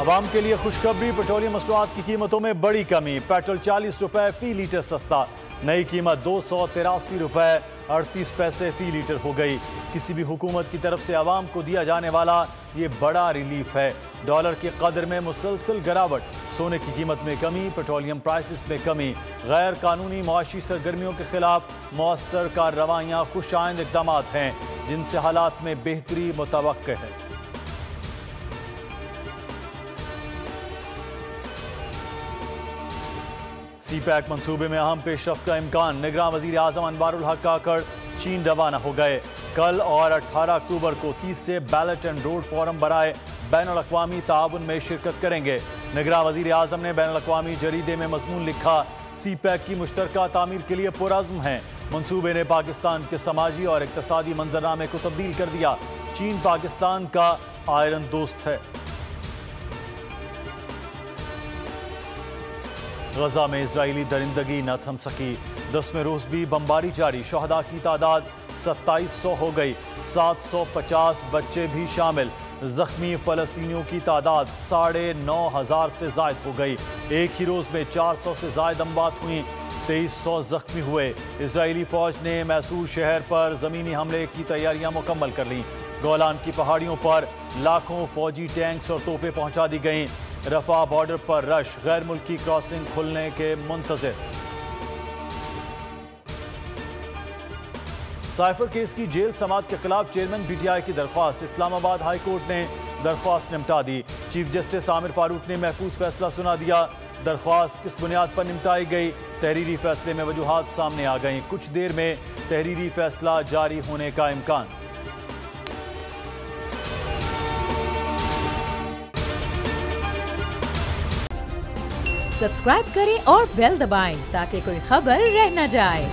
आवाम के लिए खुशखबरी, पेट्रोलियम मसनूआत की कीमतों में बड़ी कमी। पेट्रोल 40 रुपए फी लीटर सस्ता, नई कीमत 283 रुपए 38 पैसे फी लीटर हो गई। किसी भी हुकूमत की तरफ से आवाम को दिया जाने वाला ये बड़ा रिलीफ है। डॉलर की कदर में मुसलसल गिरावट, सोने की कीमत में कमी, पेट्रोलियम प्राइसेस में कमी, गैर कानूनी मुआशी सरगर्मियों के खिलाफ मौसर कार्रवाइयाँ खुशाइंद इकदाम हैं जिनसे हालात में बेहतरी मुतवक्के है। सी पैक मंसूबे में अहम पेशरफ्त का इम्कान। निगरान वजीर आजम अनवारुल हक काकड़ चीन रवाना हो गए। कल और 18 अक्टूबर को 30 से बैलेट एंड रोड फोरम बराए बैनुल-अक़वामी ताउन में शिरकत करेंगे। निगरान वजीर आजम ने बैनुल-अक़वामी जरीदे में मजमून लिखा, सी पैक की मुश्तरका तामीर के लिए पुरअज़्म हैं। मंसूबे ने पाकिस्तान के समाजी और इक़्तिसादी मंजरनामे को तब्दील कर दिया। चीन पाकिस्तान का आयरन दोस्त है। गजा में इजरायली दरिंदगी न थम सकी। 10वें रोज भी बमबारी जारी। शहदा की तादाद 2700 हो गई, 750 बच्चे भी शामिल। जख्मी फलस्तीनियों की तादाद 9,500 से जायद हो गई। एक ही रोज में 400 से जायद अमवात हुई, 2300 जख्मी हुए। इजरायली फौज ने मैसूर शहर पर जमीनी हमले की तैयारियां मुकम्मल कर लीं। गोलान की पहाड़ियों पर लाखों फौजी टैंक्स और तोपें पहुंचा दी गईं। रफा बॉर्डर पर रश, गैर मुल्की क्रॉसिंग खुलने के मुंतज़िर। साइफर केस की जेल समात के खिलाफ चेयरमैन पीटीआई की दरख्वास्त। इस्लामाबाद हाई कोर्ट ने दरख्वास्त निपटा दी। चीफ जस्टिस आमिर फारूक ने महफूज फैसला सुना दिया। दरख्वास्त किस बुनियाद पर निपटाई गई, तहरीरी फैसले में वजूहात सामने आ गई। कुछ देर में तहरीरी फैसला जारी होने का इम्कान। सब्सक्राइब करें और बेल दबाएं ताकि कोई खबर रह न जाए।